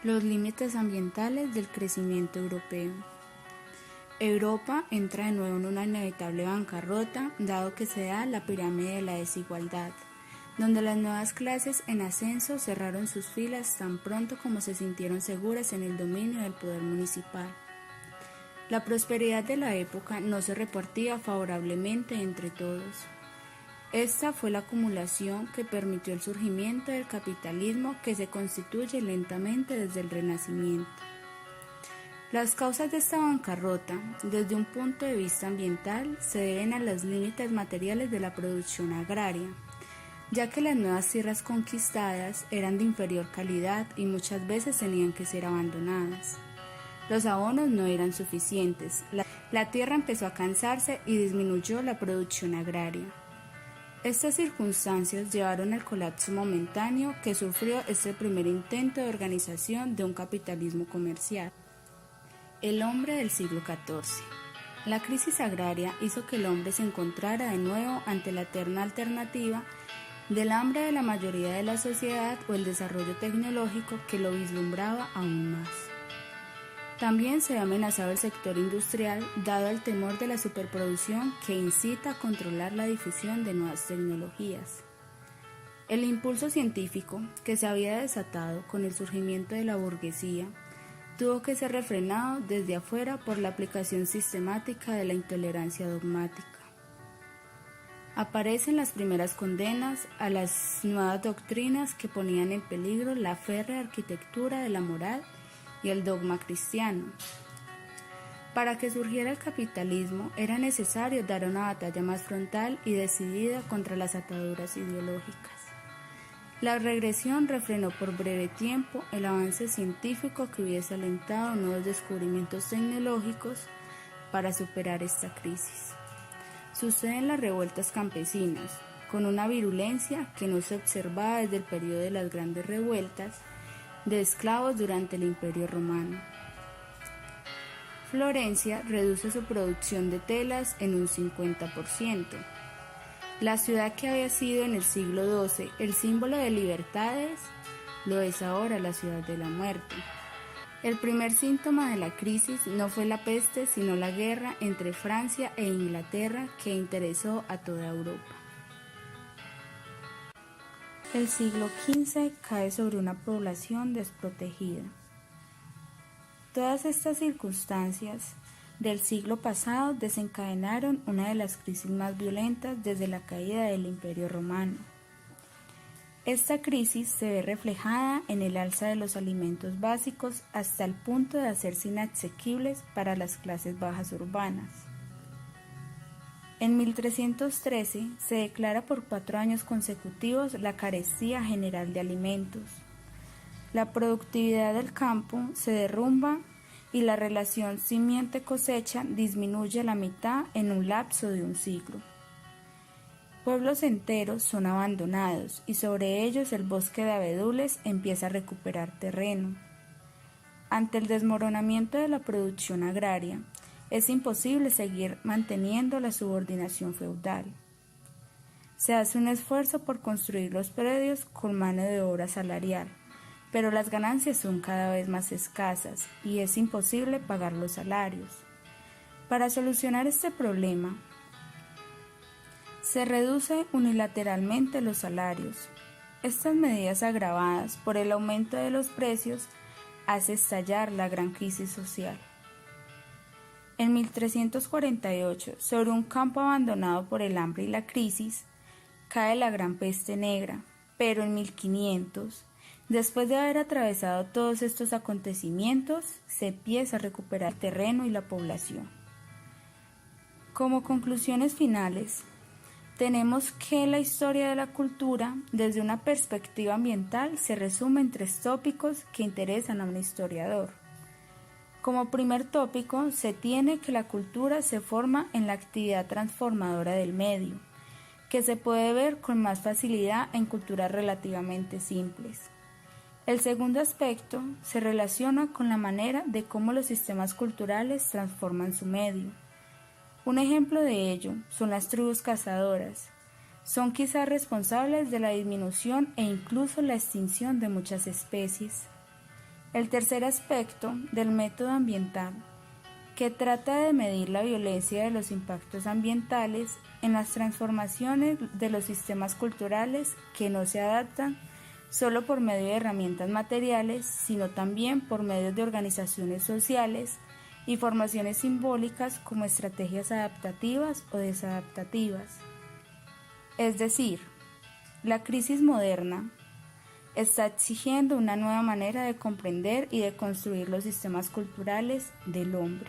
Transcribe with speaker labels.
Speaker 1: Los límites ambientales del crecimiento europeo. Europa entra de nuevo en una inevitable bancarrota, dado que se da la pirámide de la desigualdad, donde las nuevas clases en ascenso cerraron sus filas tan pronto como se sintieron seguras en el dominio del poder municipal. La prosperidad de la época no se repartía favorablemente entre todos. Esta fue la acumulación que permitió el surgimiento del capitalismo que se constituye lentamente desde el Renacimiento. Las causas de esta bancarrota, desde un punto de vista ambiental, se deben a los límites materiales de la producción agraria, ya que las nuevas tierras conquistadas eran de inferior calidad y muchas veces tenían que ser abandonadas. Los abonos no eran suficientes, la tierra empezó a cansarse y disminuyó la producción agraria. Estas circunstancias llevaron al colapso momentáneo que sufrió este primer intento de organización de un capitalismo comercial. El hombre del siglo XIV. La crisis agraria hizo que el hombre se encontrara de nuevo ante la eterna alternativa del hambre de la mayoría de la sociedad o el desarrollo tecnológico que lo vislumbraba aún más. También se ha amenazado el sector industrial dado el temor de la superproducción que incita a controlar la difusión de nuevas tecnologías. El impulso científico que se había desatado con el surgimiento de la burguesía tuvo que ser refrenado desde afuera por la aplicación sistemática de la intolerancia dogmática. Aparecen las primeras condenas a las nuevas doctrinas que ponían en peligro la férrea arquitectura de la moral y el dogma cristiano. Para que surgiera el capitalismo era necesario dar una batalla más frontal y decidida contra las ataduras ideológicas. La regresión refrenó por breve tiempo el avance científico que hubiese alentado nuevos descubrimientos tecnológicos para superar esta crisis. Suceden las revueltas campesinas, con una virulencia que no se observaba desde el periodo de las grandes revueltas de esclavos durante el Imperio Romano. Florencia reduce su producción de telas en un 50%. La ciudad que había sido en el siglo XII el símbolo de libertades, lo es ahora la ciudad de la muerte. El primer síntoma de la crisis no fue la peste, sino la guerra entre Francia e Inglaterra que interesó a toda Europa. El siglo XV cae sobre una población desprotegida. Todas estas circunstancias del siglo pasado desencadenaron una de las crisis más violentas desde la caída del Imperio Romano. Esta crisis se ve reflejada en el alza de los alimentos básicos hasta el punto de hacerse inasequibles para las clases bajas urbanas. En 1313 se declara por 4 años consecutivos la carestía general de alimentos. La productividad del campo se derrumba y la relación simiente-cosecha disminuye a la mitad en un lapso de un siglo. Pueblos enteros son abandonados y sobre ellos el bosque de abedules empieza a recuperar terreno. Ante el desmoronamiento de la producción agraria, es imposible seguir manteniendo la subordinación feudal. Se hace un esfuerzo por construir los predios con mano de obra salarial, pero las ganancias son cada vez más escasas y es imposible pagar los salarios. Para solucionar este problema, se reduce unilateralmente los salarios. Estas medidas agravadas por el aumento de los precios hace estallar la gran crisis social. En 1348, sobre un campo abandonado por el hambre y la crisis, cae la gran peste negra, pero en 1500, después de haber atravesado todos estos acontecimientos, se empieza a recuperar el terreno y la población. Como conclusiones finales, tenemos que la historia de la cultura, desde una perspectiva ambiental, se resume en 3 tópicos que interesan a un historiador. Como primer tópico, se tiene que la cultura se forma en la actividad transformadora del medio, que se puede ver con más facilidad en culturas relativamente simples. El segundo aspecto se relaciona con la manera de cómo los sistemas culturales transforman su medio. Un ejemplo de ello son las tribus cazadoras. Son quizás responsables de la disminución e incluso la extinción de muchas especies. El tercer aspecto del método ambiental, que trata de medir la violencia de los impactos ambientales en las transformaciones de los sistemas culturales que no se adaptan solo por medio de herramientas materiales, sino también por medios de organizaciones sociales y formaciones simbólicas como estrategias adaptativas o desadaptativas. Es decir, la crisis moderna está exigiendo una nueva manera de comprender y de construir los sistemas culturales del hombre.